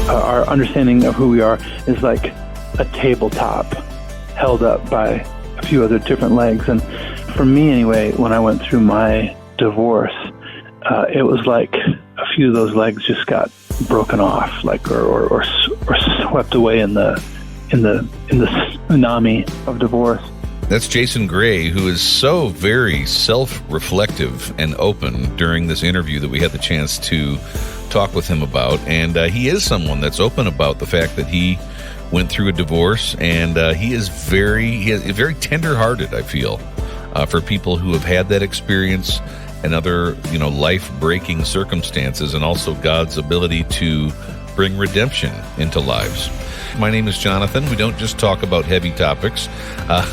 our understanding of who we are is like a tabletop held up by a few other different legs. And for me anyway, when I went through my divorce, it was like a few of those legs just got broken off, like or swept away in the tsunami of divorce. That's Jason Gray, who is so very self-reflective and open during this interview that we had the chance to talk with him about. And he is someone that's open about the fact that he went through a divorce, and he is very tender-hearted, I feel, for people who have had that experience and other, life-breaking circumstances, and also God's ability to bring redemption into lives. My name is Jonathan. We don't just talk about heavy topics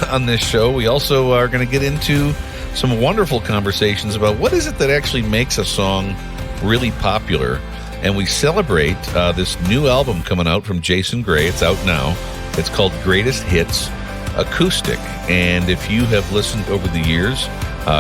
on this show. We also are going to get into some wonderful conversations about what is it that actually makes a song really popular. And we celebrate this new album coming out from Jason Gray. It's out now. It's called Greatest Hits Acoustic. And if you have listened over the years,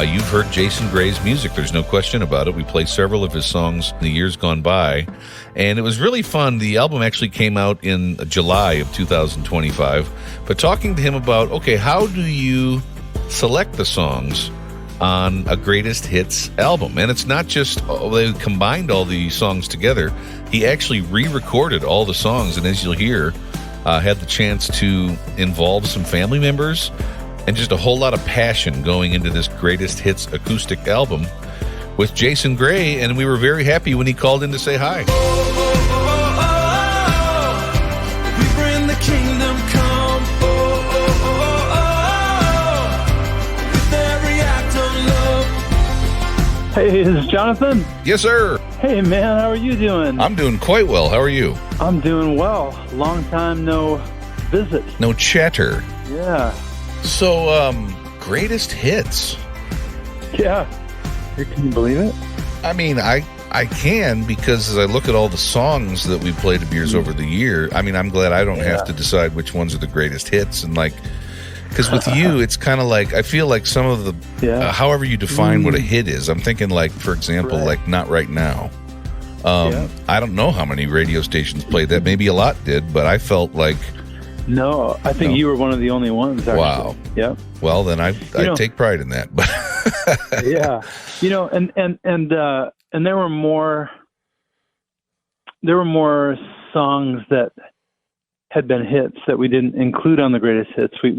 you've heard Jason Gray's music. There's no question about it. We played several of his songs in the years gone by, and it was really fun. The album actually came out in July of 2025. But talking to him about, okay, how do you select the songs on a greatest hits album? And it's not just they combined all the songs together. He actually re-recorded all the songs, and as you'll hear, had the chance to involve some family members and just a whole lot of passion going into this greatest hits acoustic album with Jason Gray. And we were very happy when he called in to say hi. We bring the kingdom come. With every act of love. Hey, this is Jonathan. Yes, sir. Hey, man, how are you doing? I'm doing quite well. How are you? I'm doing well. Long time no visit. No chatter. Yeah. So, greatest hits. Yeah. Can you believe it? I mean, I can, because as I look at all the songs that we played of yours over the year, I mean, I'm glad I don't have to decide which ones are the greatest hits. And because with you, it's kind of like, I feel like some of the, however you define what a hit is, I'm thinking like, for example, like Not Right Now. I don't know how many radio stations played that. Maybe a lot did, but I felt like, no, I think you were one of the only ones, actually. Wow. Yeah. Well, then I take pride in that. Yeah. And there were more songs that had been hits that we didn't include on the greatest hits. I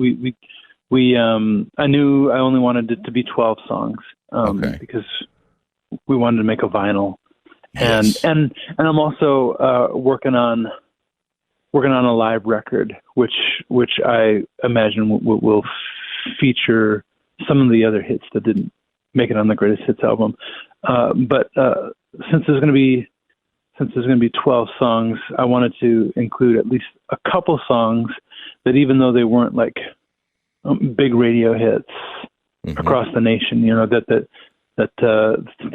knew I only wanted it to be 12 songs, because we wanted to make a vinyl. Yes. And I'm also working on a live record, which I imagine will feature some of the other hits that didn't make it on the greatest hits album. But since there's going to be 12 songs, I wanted to include at least a couple songs that, even though they weren't like big radio hits across the nation, that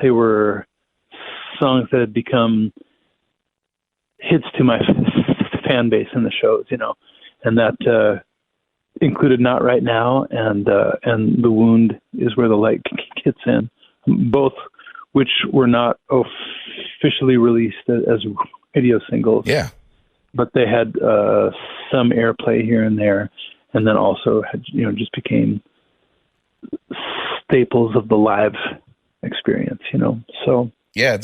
they were songs that had become hits to my fan base in the shows, and that included Not Right Now and The Wound Is Where the Light Hits In, both which were not officially released as radio singles. Yeah. But they had some airplay here and there, and then also had, just became staples of the live experience, So yeah,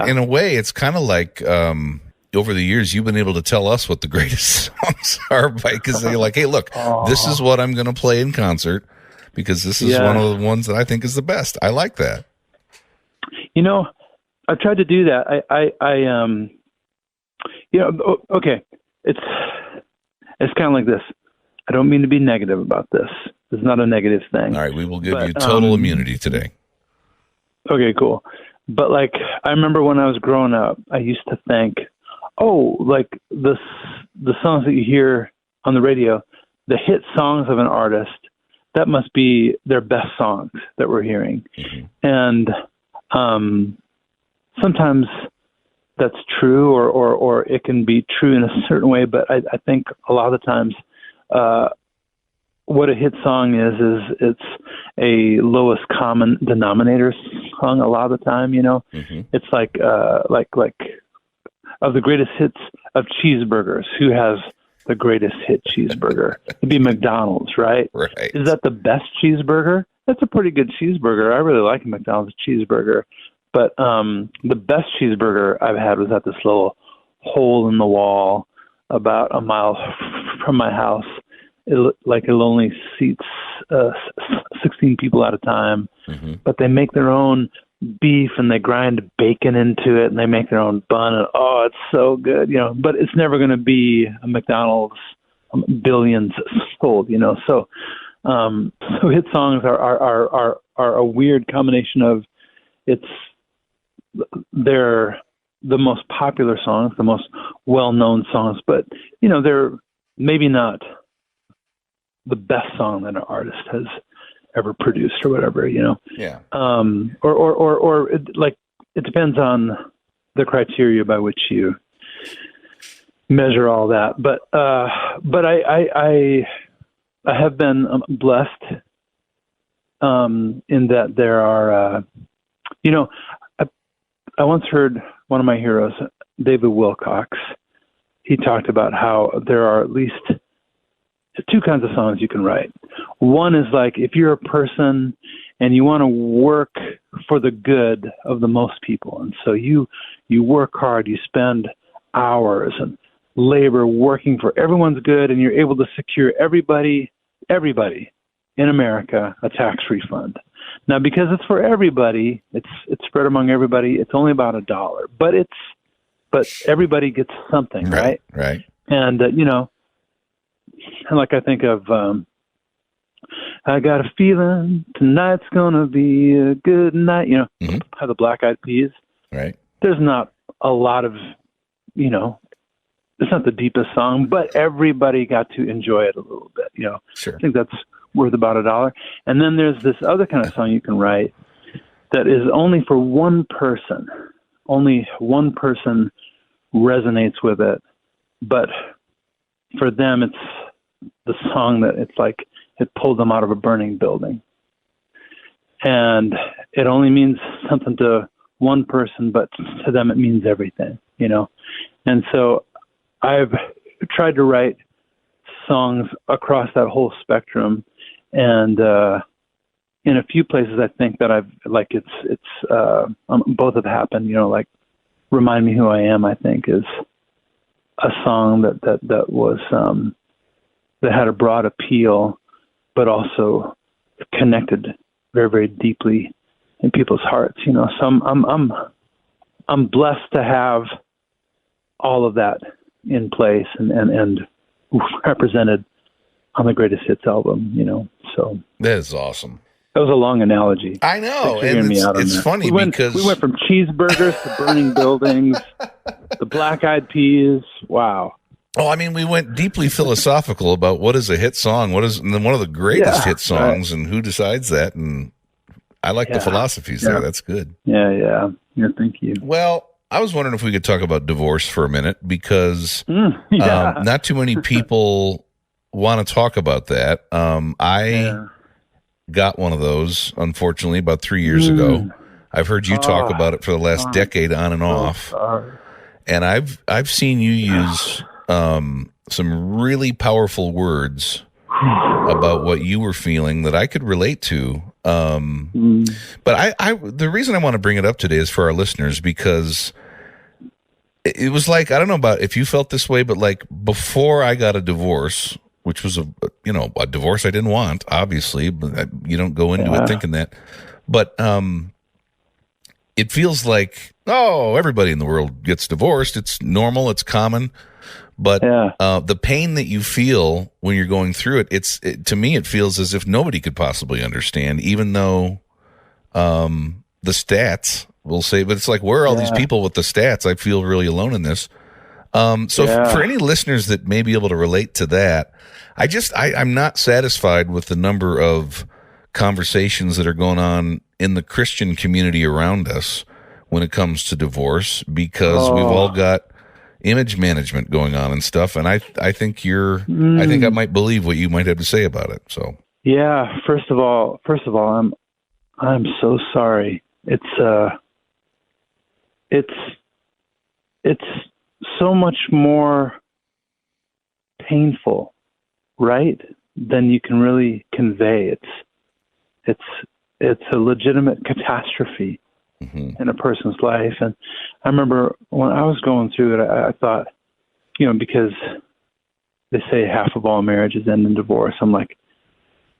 in a way, it's kind of like over the years, you've been able to tell us what the greatest songs are, because they're like, hey, look, this is what I'm going to play in concert, because this is one of the ones that I think is the best. I like that. I've tried to do that. Okay, it's kind of like this. I don't mean to be negative about this. It's not a negative thing. All right, we will give you total immunity today. Okay, cool. But I remember when I was growing up, I used to think, the songs that you hear on the radio, the hit songs of an artist, that must be their best songs that we're hearing. Mm-hmm. And sometimes that's true, or it can be true in a certain way, but I think a lot of the times what a hit song is it's a lowest common denominator song a lot of the time, It's like of the greatest hits of cheeseburgers, who has the greatest hit cheeseburger? It'd be McDonald's, right? Right. Is that the best cheeseburger? That's a pretty good cheeseburger. I really like a McDonald's cheeseburger. But the best cheeseburger I've had was at this little hole in the wall about a mile from my house. It only seats 16 people at a time, but they make their own beef and they grind bacon into it and they make their own bun, and it's so good, but it's never going to be a McDonald's billions sold, so hit songs are a weird combination of they're the most popular songs, the most well-known songs, but they're maybe not the best song that an artist has ever produced or whatever, Yeah. Or it depends on the criteria by which you measure all that. But I have been blessed in that there are, I once heard one of my heroes, David Wilcox. He talked about how there are at least two kinds of songs you can write. One is like if you're a person and you want to work for the good of the most people, and so you work hard, you spend hours and labor working for everyone's good, and you're able to secure everybody in America a tax refund. Now, because it's for everybody, it's spread among everybody. It's only about $1, but everybody gets something, right? Right. And and like I think of, I got a feeling tonight's gonna be a good night. How the Black Eyed Peas. Right. There's not a lot of, it's not the deepest song, but everybody got to enjoy it a little bit. Sure. I think that's worth about $1. And then there's this other kind of song you can write that is only for one person. Only one person resonates with it, but for them, it's the song that it's like it pulled them out of a burning building. And it only means something to one person, but to them it means everything, And so I've tried to write songs across that whole spectrum. And in a few places I think that I've, like, both have happened, like Remind Me Who I Am, I think, is a song that was that had a broad appeal, but also connected very, very deeply in people's hearts. So I'm blessed to have all of that in place and represented on the Greatest Hits album. So that is awesome. That was a long analogy. I know, and it's funny because we went from cheeseburgers to burning buildings, the Black Eyed Peas. Wow. Oh, I mean, we went deeply philosophical about what is a hit song, what is one of the greatest hit songs, and who decides that. And I like the philosophies there. That's good. Yeah. Thank you. Well, I was wondering if we could talk about divorce for a minute because not too many people want to talk about that. I got one of those, unfortunately, about 3 years ago. I've heard you talk about it for the last decade on and off. And I've seen you use some really powerful words about what you were feeling that I could relate to. But the reason I want to bring it up today is for our listeners, because it was like, I don't know about if you felt this way, but like before I got a divorce, which was a divorce I didn't want, obviously, but you don't go into it thinking that. But it feels like, everybody in the world gets divorced. It's normal. It's common. But the pain that you feel when you're going through it, to me, it feels as if nobody could possibly understand, even though the stats will say, but it's like, where are all these people with the stats? I feel really alone in this. For any listeners that may be able to relate to that, I'm not satisfied with the number of conversations that are going on in the Christian community around us when it comes to divorce, because we've all got image management going on and stuff. And I think I think I might believe what you might have to say about it. So yeah, first of all, I'm so sorry. It's so much more painful, right, than you can really convey. It's a legitimate catastrophe in a person's life. And I remember when I was going through it, I thought, because they say half of all marriages end in divorce. I'm like,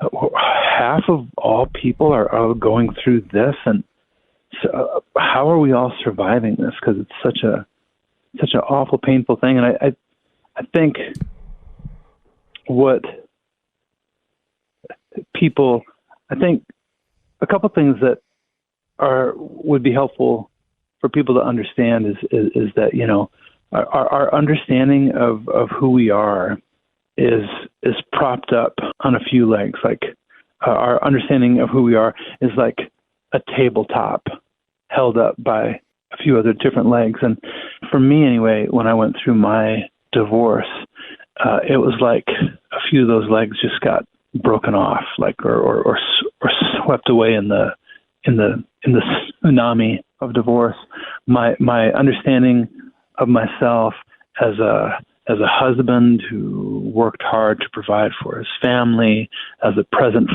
half of all people are going through this, and so how are we all surviving this? Because it's such an awful, painful thing. And I think a couple things that would be helpful for people to understand is that, our understanding of who we are is propped up on a few legs. Like our understanding of who we are is like a tabletop held up by a few other different legs. And for me anyway, when I went through my divorce, it was like a few of those legs just got broken off, like or swept away in the tsunami of divorce. My understanding of myself as a husband who worked hard to provide for his family, as a present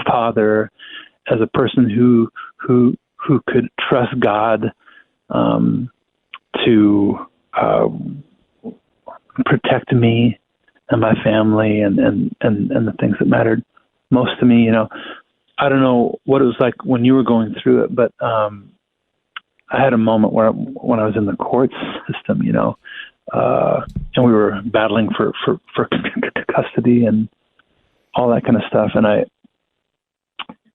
father, as a person who could trust God to protect me and my family and the things that mattered most to me. I don't know what it was like when you were going through it, but I had a moment when I was in the court system, and we were battling for custody and all that kind of stuff. And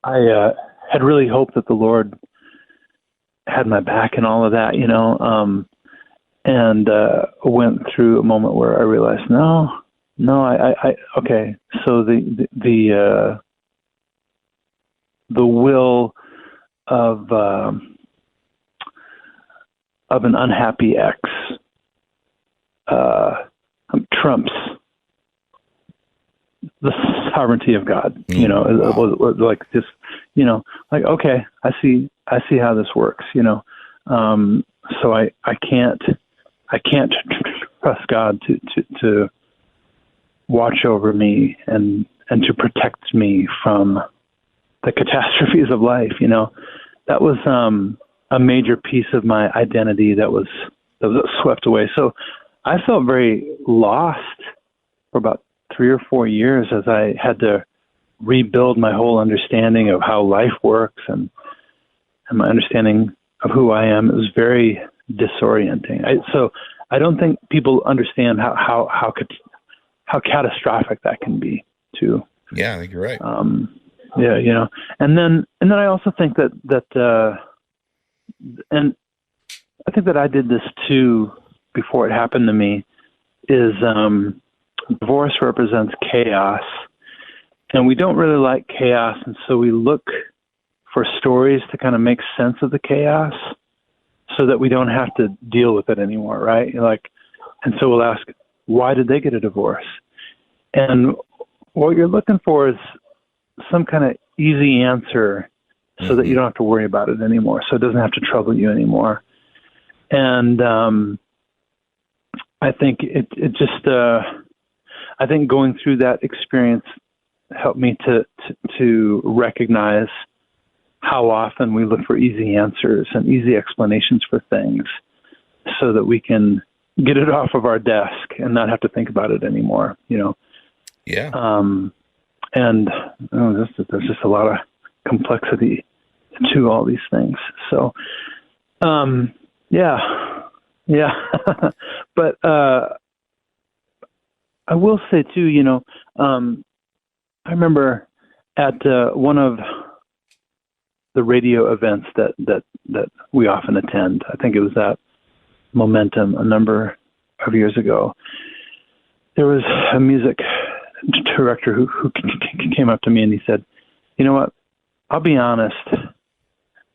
I had really hoped that the Lord had my back and all of that, and went through a moment where I realized, no, okay. So the will of an unhappy ex trumps the sovereignty of God. It was like just, like, okay, I see how this works. So I can't trust God to watch over me and to protect me from the catastrophes of life. That was a major piece of my identity that was swept away. So I felt very lost for about 3 or 4 years as I had to rebuild my whole understanding of how life works and my understanding of who I am. It was very disorienting. So I don't think people understand how catastrophic that can be too. Yeah, I think you're right. And then I also think that and I think that I did this too before it happened to me, is divorce represents chaos, and we don't really like chaos, and so we look for stories to kind of make sense of the chaos so that we don't have to deal with it anymore, right? And so we'll ask, why did they get a divorce? And what you're looking for is some kind of easy answer so that you don't have to worry about it anymore, so it doesn't have to trouble you anymore. And I think it just I think going through that experience helped me to recognize how often we look for easy answers and easy explanations for things so that we can get it off of our desk and not have to think about it anymore, Yeah. And there's just a lot of complexity to all these things. So, yeah. But I will say too, I remember at one of the radio events that we often attend. I think it was at Momentum a number of years ago. There was a music director who came up to me and he said, "You know what? I'll be honest.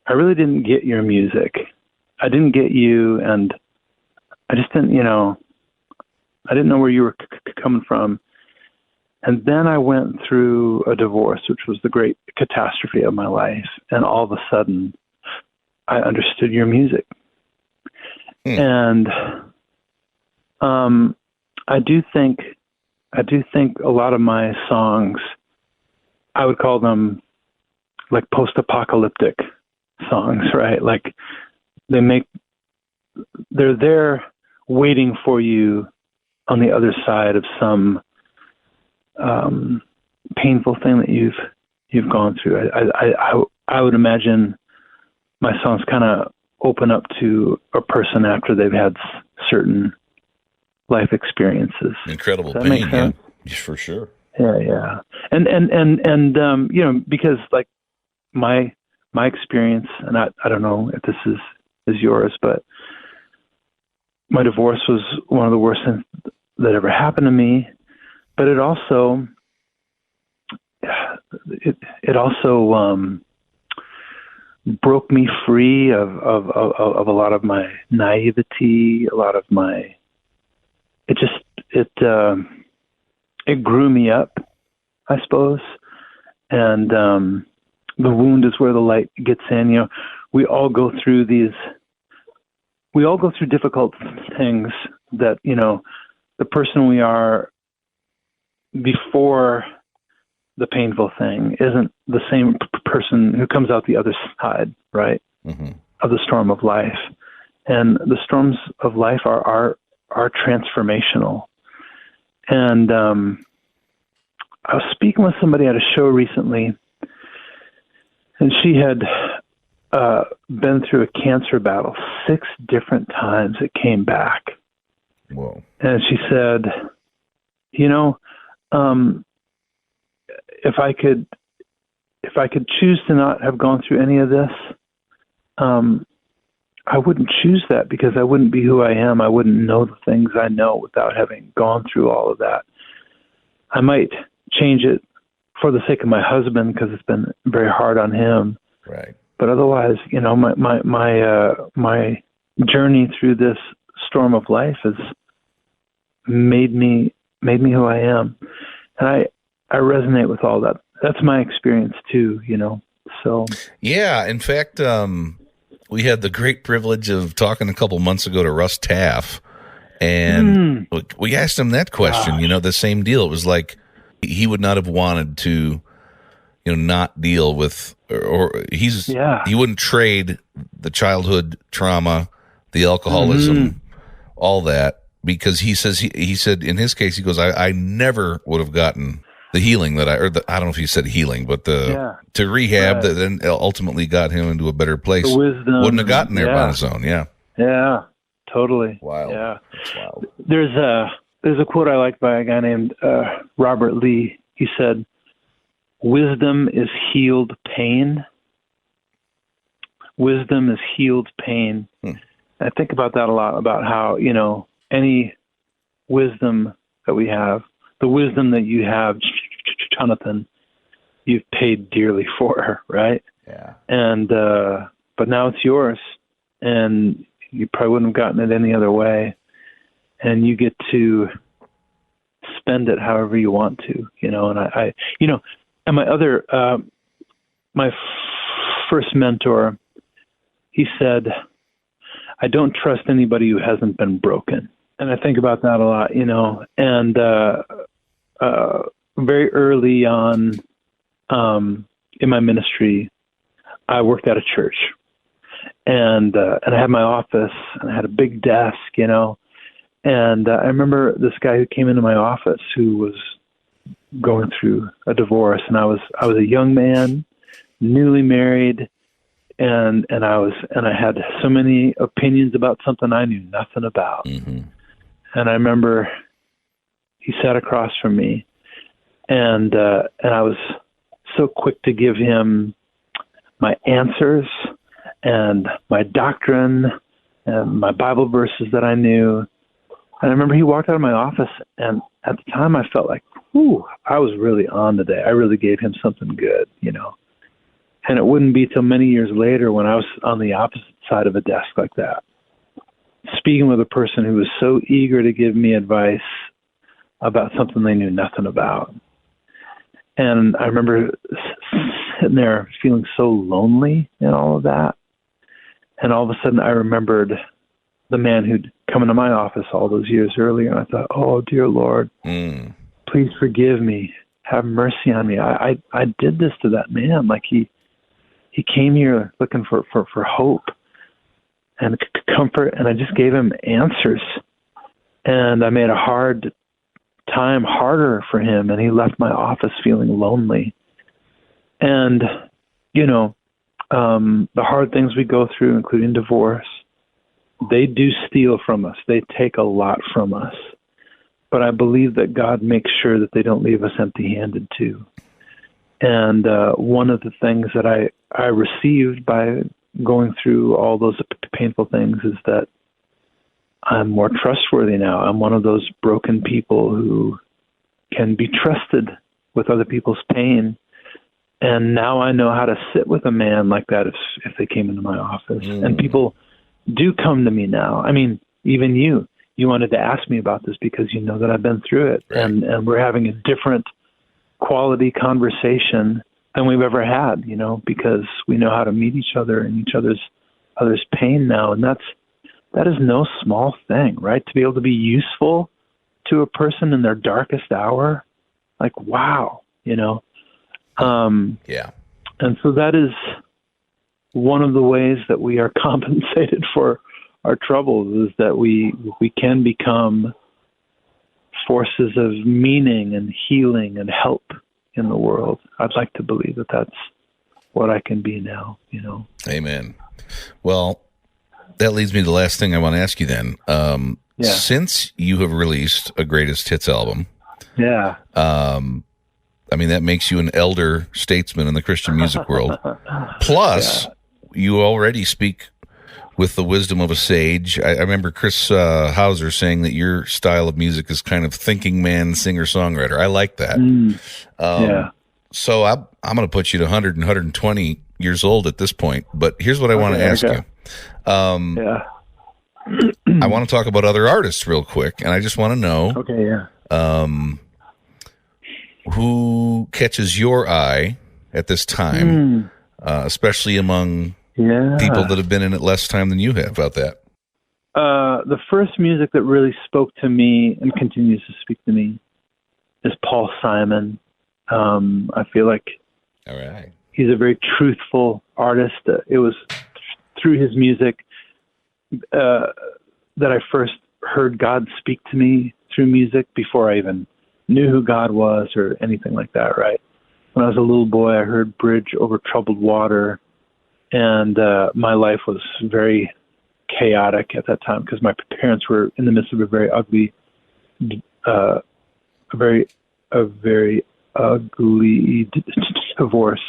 I really didn't get your music. I didn't get you, and I just didn't, I didn't know where you were coming from. And then I went through a divorce, which was the great catastrophe of my life. And all of a sudden, I understood your music." And I do think a lot of my songs, I would call them like post-apocalyptic songs, right? Like they're there waiting for you on the other side of some painful thing that you've gone through. I would imagine my songs kind of open up to a person after they've had certain life experiences. Incredible Does that pain, make sense? yeah, for sure. Yeah. And because like my experience, and I don't know if this is yours, but my divorce was one of the worst things that ever happened to me. But it also broke me free of a lot of my naivety, a lot of my. It grew me up, I suppose, and the wound is where the light gets in. We all go through difficult things that, the person we are before the painful thing isn't the same person who comes out the other side, right? Mm-hmm. Of the storm of life. And the storms of life are transformational. And I was speaking with somebody at a show recently, and she had been through a cancer battle 6 different times. It came back. Whoa. And she said, if I could choose to not have gone through any of this, I wouldn't choose that, because I wouldn't be who I am. I wouldn't know the things I know without having gone through all of that. I might change it for the sake of my husband, because it's been very hard on him. Right. But otherwise, my journey through this storm of life has made me who I am. And I resonate with all that. That's my experience too, so. Yeah. In fact, we had the great privilege of talking a couple months ago to Russ Taff, and we asked him that question, the same deal. It was like he would not have wanted to, not deal with, or he wouldn't trade the childhood trauma, the alcoholism, all that, because he said in his case, he goes, I never would have gotten the healing that I don't know if he said healing, but to rehab that then ultimately got him into a better place. The wisdom. Wouldn't have gotten there on his own. Yeah. Yeah, totally. Wow. Yeah. That's wild. There's a quote I like by a guy named Robert Lee. He said, "Wisdom is healed pain. Wisdom is healed pain." I think about that a lot, about how, any wisdom that we have, the wisdom that you have, Johnathon, you've paid dearly for, right? Yeah. And but now it's yours, and you probably wouldn't have gotten it any other way, and you get to spend it however you want to, And I and my other my first mentor, he said, "I don't trust anybody who hasn't been broken." And I think about that a lot, and very early on in my ministry, I worked at a church, and I had my office, and I had a big desk, and I remember this guy who came into my office who was going through a divorce, and I was a young man, newly married, and I had so many opinions about something I knew nothing about. Mm-hmm. And I remember he sat across from me, and I was so quick to give him my answers and my doctrine and my Bible verses that I knew. And I remember he walked out of my office, and at the time I felt like, I was really on today. I really gave him something good, And it wouldn't be till many years later when I was on the opposite side of a desk like that, speaking with a person who was so eager to give me advice about something they knew nothing about. And I remember sitting there feeling so lonely in all of that. And all of a sudden I remembered the man who'd come into my office all those years earlier. And I thought, oh, dear Lord, please forgive me. Have mercy on me. I did this to that man. Like he came here looking for hope and comfort, and I just gave him answers. And I made a hard time harder for him, and he left my office feeling lonely. And, the hard things we go through, including divorce, they do steal from us. They take a lot from us. But I believe that God makes sure that they don't leave us empty-handed too. And one of the things that I received by going through all those painful things is that I'm more trustworthy now. I'm one of those broken people who can be trusted with other people's pain. And now I know how to sit with a man like that if they came into my office. And people do come to me now. I mean, even you wanted to ask me about this because you know that I've been through it. Right. And we're having a different quality conversation than we've ever had, because we know how to meet each other and each other's pain now. And that is no small thing, right? To be able to be useful to a person in their darkest hour, like, wow, Yeah. And so that is one of the ways that we are compensated for our troubles, is that we can become forces of meaning and healing and help in the world. I'd like to believe that that's what I can be now, Amen. Well, that leads me to the last thing I want to ask you then. Since you have released a greatest hits album, that makes you an elder statesman in the Christian music world. Plus, you already speak with the wisdom of a sage. I remember Chris Hauser saying that your style of music is kind of thinking man, singer-songwriter. I like that. So I'm going to put you to 100 and 120 years old at this point. But here's what I want to ask you. I want to talk about other artists real quick, and I just want to know who catches your eye at this time, especially among people that have been in it less time than you have. About that? The first music that really spoke to me and continues to speak to me is Paul Simon. I feel like he's a very truthful artist. It was through his music that I first heard God speak to me through music before I even knew who God was or anything like that, right? When I was a little boy, I heard Bridge Over Troubled Water, and my life was very chaotic at that time because my parents were in the midst of a very ugly, divorce,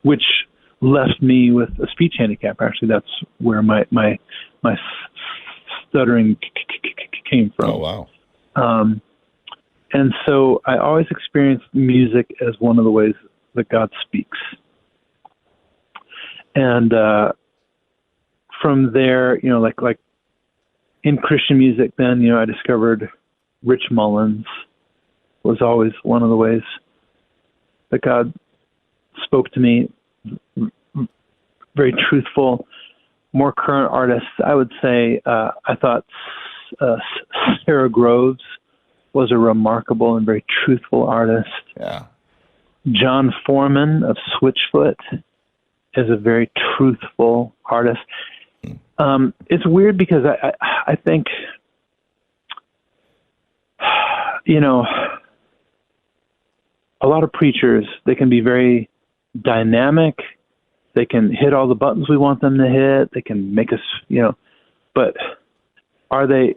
which left me with a speech handicap. Actually, that's where my stuttering came from. Oh, wow. And so I always experienced music as one of the ways that God speaks. And from there, like in Christian music, then, I discovered Rich Mullins was always one of the ways that God spoke to me. Very truthful. More current artists, I would say, I thought Sarah Groves was a remarkable and very truthful artist. Yeah. John Foreman of Switchfoot is a very truthful artist. It's weird because I think, a lot of preachers, they can be very dynamic. They can hit all the buttons we want them to hit. They can make us, but are they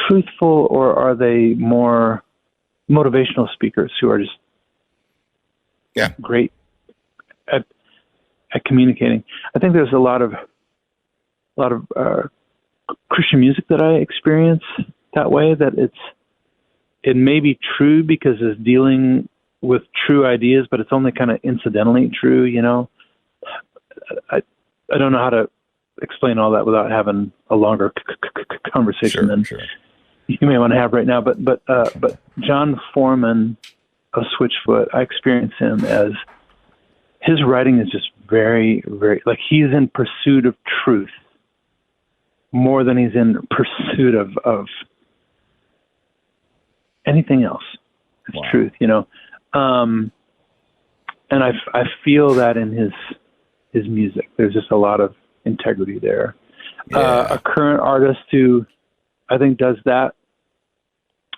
truthful, or are they more motivational speakers who are just great at communicating? I think there's a lot of Christian music that I experience that way, that it may be true because it's dealing with true ideas, but it's only kind of incidentally true, I don't know how to explain all that without having a longer conversation than you may want to have right now. But John Foreman of Switchfoot, I experience him as his writing is just very, very, like, he's in pursuit of truth. more than he's in pursuit of anything else. It's Wow. truth, and I feel that in his music. There's just a lot of integrity there. Yeah. A current artist who I think does that.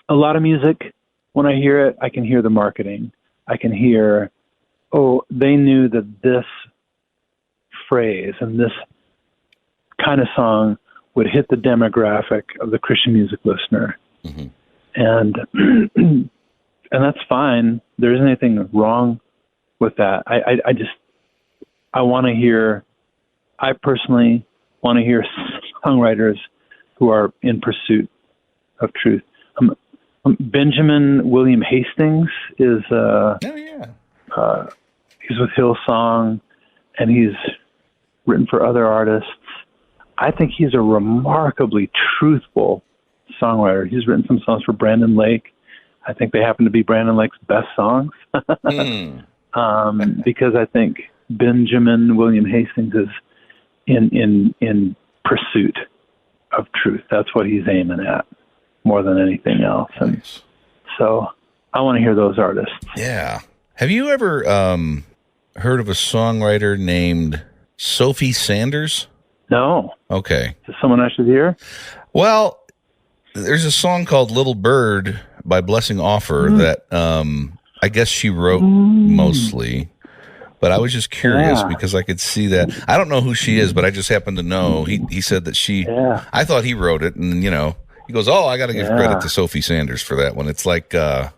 A lot of music, when I hear it, I can hear the marketing. I can hear, they knew that this phrase and this kind of song would hit the demographic of the Christian music listener. Mm-hmm. And and that's fine. There isn't anything wrong with that. I personally want to hear songwriters who are in pursuit of truth. Benjamin William Hastings is he's with Hillsong, and he's written for other artists. I think he's a remarkably truthful songwriter. He's written some songs for Brandon Lake. I think they happen to be Brandon Lake's best songs. Because I think Benjamin William Hastings is in pursuit of truth. That's what he's aiming at more than anything else. And so I want to hear those artists. Yeah. Have you ever heard of a songwriter named Sophie Sanders? No. Okay. Is this someone I should hear? Well, there's a song called Little Bird by Blessing Offor that I guess she wrote mostly. But I was just curious because I could see that. I don't know who she is, but I just happen to know. He said that she, I thought he wrote it. And, he goes, I got to give credit to Sophie Sanders for that one. It's like, I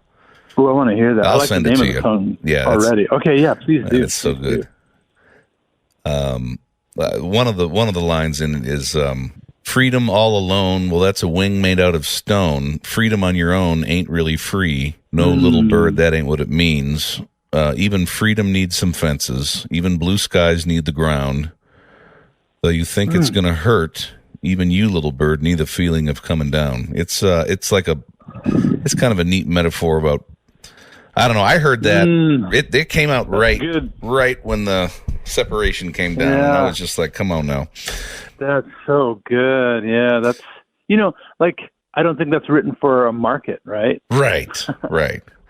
want to hear that. I'll I like send the it name to of the you. song Yeah, already. Okay, yeah, please do. It's so good. One of the lines in it is, freedom all alone. Well, that's a wing made out of stone. Freedom on your own ain't really free. No little bird, that ain't what it means. Even freedom needs some fences. Even blue skies need the ground. Though you think it's going to hurt, even you, little bird, need the feeling of coming down. It's kind of a neat metaphor about, I don't know. I heard that it came out right when the separation came down. And I was just like, come on now. That's so good. Yeah, that's, I don't think that's written for a market, right? Right.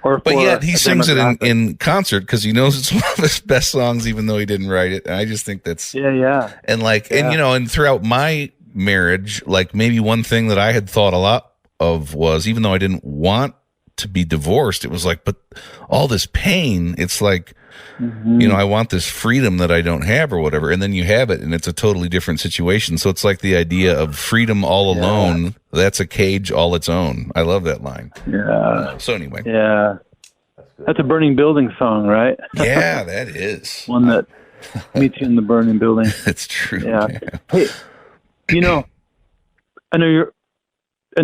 But yet he sings it in concert because he knows it's one of his best songs, even though he didn't write it. And I just think that's And and throughout my marriage, like maybe one thing that I had thought a lot of was, even though I didn't want to be divorced, it was like, but all this pain, it's like, I want this freedom that I don't have or whatever. And then you have it and it's a totally different situation. So it's like the idea of freedom all alone. That's a cage all its own. I love that line. Yeah. So anyway. Yeah. That's a Burning Building song, right? Yeah, that is. One that meets you in the burning building. That's true. Yeah. Hey, I know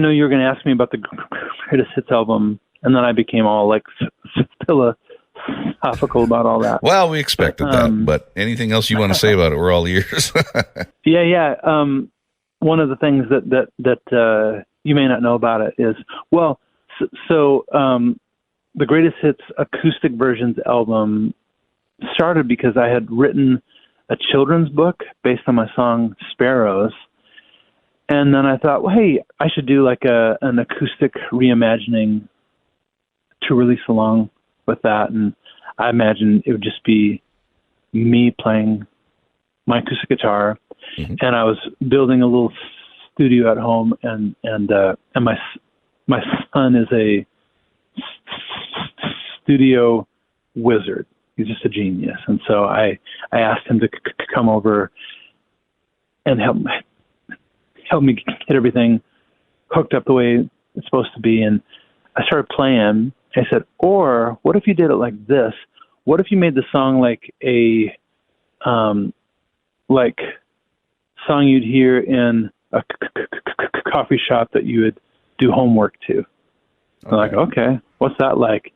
you're going to ask me about the greatest hits album, and then I became all like philosophical about all that. Well, we expected that, but anything else you want to say about it, we're all ears. Yeah. One of the things that you may not know about it is, the Greatest Hits Acoustic Versions album started because I had written a children's book based on my song Sparrows. And then I thought, well, hey, I should do like an acoustic reimagining to release along with that. And I imagined it would just be me playing my acoustic guitar. Mm-hmm. And I was building a little studio at home, and my son is a studio wizard. He's just a genius. And so I asked him to come over and help me get everything hooked up the way it's supposed to be. And I started playing. I said, or what if you did it like this? What if you made the song like a song you'd hear in a coffee shop that you would do homework to? Okay. I'm like, okay, what's that like?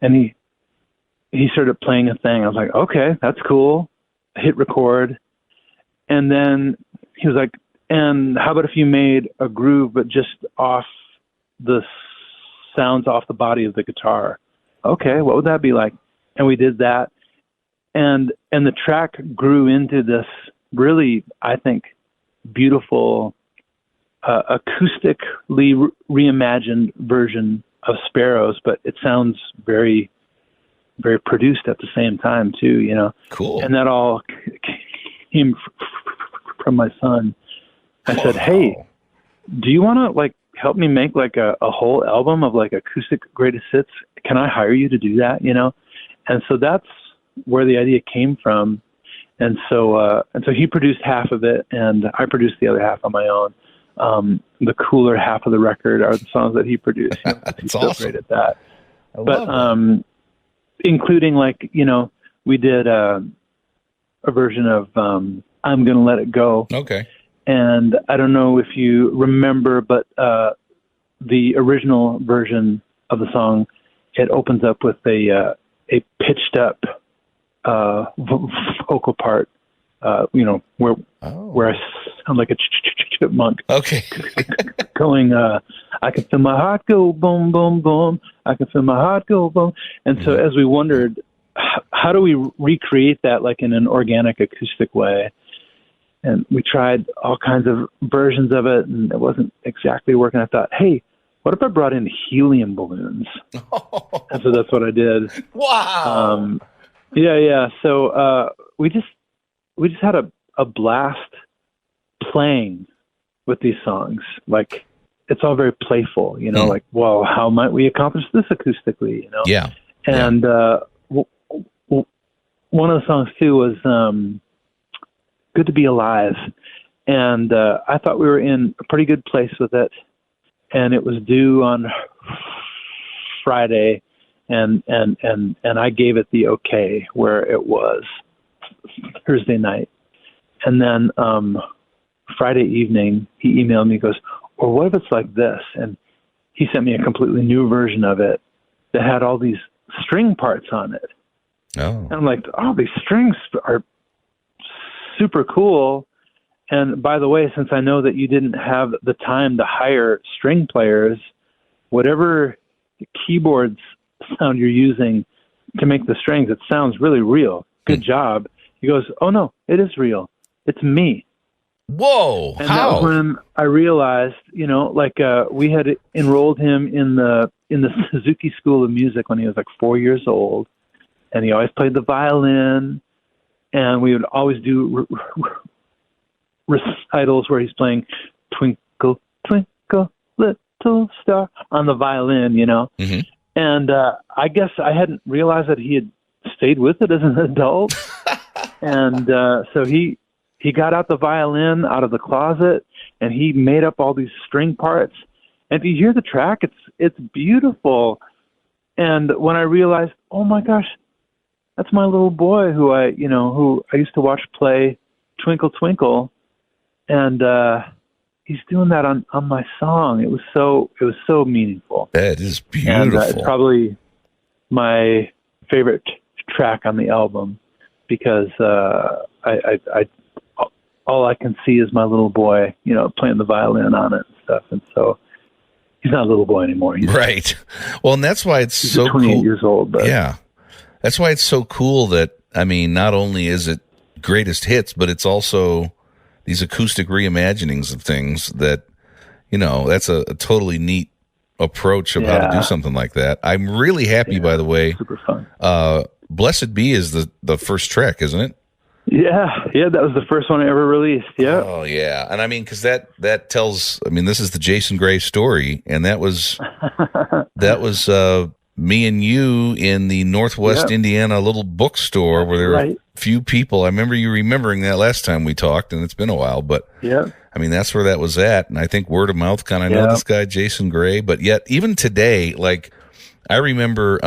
And he started playing a thing. I was like, okay, that's cool. I hit record. And then he was like, and how about if you made a groove, but just off the sounds off the body of the guitar? Okay, what would that be like? And we did that. And the track grew into this really, I think, beautiful acoustically reimagined version of Sparrows, but it sounds very, very produced at the same time too, you know. Cool. And that all came from my son. I said, "Hey, do you want to like help me make like a whole album of like acoustic greatest hits? Can I hire you to do that?" You know. And so that's where the idea came from. And so he produced half of it, and I produced the other half on my own. The cooler half of the record are the songs that he produced. You know, he's so awesome. great at that. I love that. Including like, you know, we did a version of "I'm Gonna Let It Go." Okay. And I don't know if you remember, but the original version of the song, it opens up with a pitched up vocal part, you know, where I sound like a chipmunk. Okay. Going, I can feel my heart go boom, boom, boom. I can feel my heart go boom. And so as we wondered, how do we recreate that like in an organic acoustic way? And we tried all kinds of versions of it, and it wasn't exactly working. I thought, hey, what if I brought in helium balloons? And so that's what I did. Wow. Yeah. So we just had a blast playing with these songs. Like, it's all very playful, you know, like, well, how might we accomplish this acoustically, you know? Yeah. And one of the songs, too, was Good to Be Alive. And I thought we were in a pretty good place with it. And it was due on Friday, and I gave it the okay where it was Thursday night. And then Friday evening, he emailed me, goes, "Or what if it's like this?" And he sent me a completely new version of it that had all these string parts on it. Oh. And I'm like, oh, these strings are super cool. And by the way, since I know that you didn't have the time to hire string players, whatever keyboards sound you're using to make the strings, it sounds really real. Good job. He goes, "Oh no, it is real. It's me." Whoa. And How? that was when I realized, you know, like we had enrolled him in the Suzuki School of Music when he was like 4 years old, and he always played the violin, and we would always do recitals where he's playing "Twinkle, Twinkle, Little Star" on the violin, you know. Mm-hmm. And I guess I hadn't realized that he had stayed with it as an adult. And so he got out the violin out of the closet, and he made up all these string parts. And if you hear the track, it's beautiful. And when I realized, oh my gosh, that's my little boy who I used to watch play "Twinkle Twinkle," and he's doing that on my song. It was so meaningful. That is beautiful. And it's probably my favorite track on the album, because I all I can see is my little boy, you know, playing the violin on it and stuff. And so he's not a little boy anymore. He's right. Well, and that's why it's so 28 cool. years old. But yeah. That's why it's so cool that, I mean, not only is it greatest hits, but it's also these acoustic reimaginings of things that, you know, that's a totally neat approach of how to do something like that. I'm really happy, by the way. Super fun. Blessed Be is the first track, isn't it? Yeah, that was the first one I ever released. Yeah. Oh, yeah. And I mean, because that tells, I mean, this is the Jason Gray story, and that was me and you in the Northwest Indiana little bookstore where there were a few people. I remember you remembering that last time we talked, and it's been a while, but I mean, that's where that was at. And I think word of mouth kind of know this guy, Jason Gray. But yet, even today, like, I remember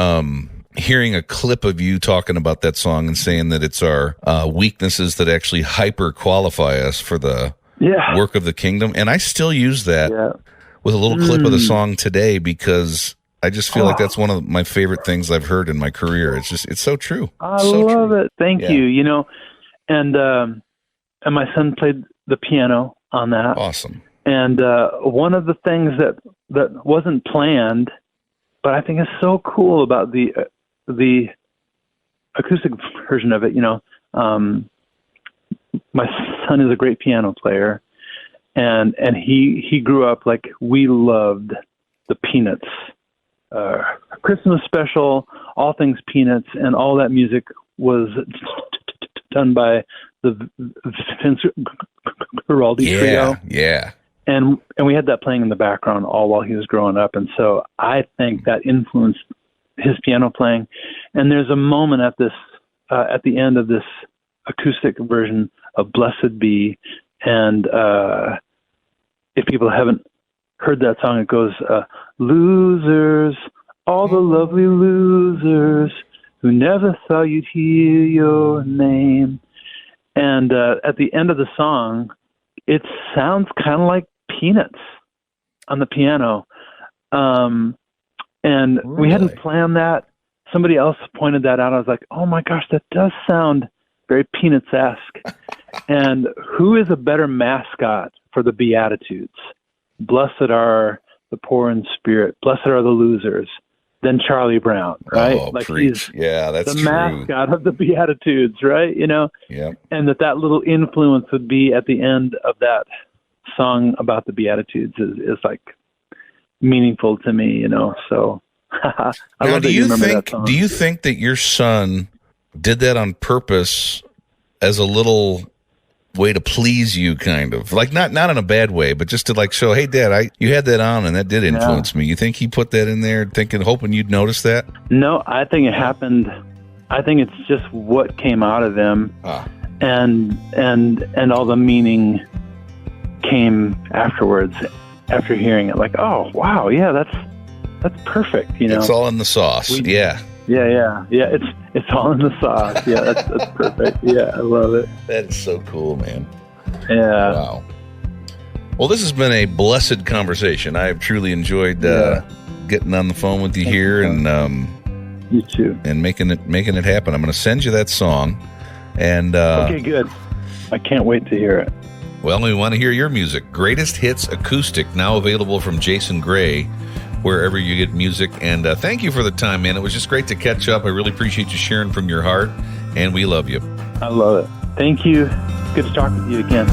hearing a clip of you talking about that song and saying that it's our weaknesses that actually hyper qualify us for the work of the kingdom. And I still use that with a little clip of the song today, because I just feel like that's one of my favorite things I've heard in my career. It's so true. I love it. Thank you. You know, and my son played the piano on that. Awesome. And one of the things that wasn't planned, but I think is so cool about the acoustic version of it, you know, my son is a great piano player, and he grew up like we loved the Peanuts, Christmas special, all things Peanuts, and all that music was done by the Vince Guaraldi trio. Yeah. And we had that playing in the background all while he was growing up. And so I think that influenced his piano playing. And there's a moment at the end of this acoustic version of Blessed Be. And if people haven't heard that song, it goes, losers, all the lovely losers who never thought you'd hear your name. And at the end of the song, it sounds kind of like Peanuts on the piano. And really? We hadn't planned that. Somebody else pointed that out. I was like, oh my gosh, that does sound very Peanuts-esque. And who is a better mascot for the Beatitudes? Blessed are the poor in spirit. Blessed are the losers. Than Charlie Brown, right? Oh, like preach. He's That's the true. mascot of the Beatitudes, right? Yep. And that little influence would be at the end of that song about the Beatitudes is like meaningful to me, So I now, love that you remember that song. Do you think that your son did that on purpose as a little way to please you, kind of like not in a bad way, but just to like show, hey, Dad, you had that on, and that did influence me. You think he put that in there, hoping you'd notice that? No, I think it happened. I think it's just what came out of him, and all the meaning came afterwards after hearing it. Like, oh wow, yeah, that's perfect. It's all in the sauce. Yeah. It's all in the sauce. Yeah, that's perfect. Yeah, I love it. That is so cool, man. Yeah. Wow. Well, this has been a blessed conversation. I have truly enjoyed getting on the phone with you here and you too, and making it happen. I'm going to send you that song. And okay, good. I can't wait to hear it. Well, we want to hear your music. Greatest Hits Acoustic, now available from Jason Gray, wherever you get music. And thank you for the time, man. It was just great to catch up. I really appreciate you sharing from your heart, and we love you. I love it. Thank you. Good to talk with you again.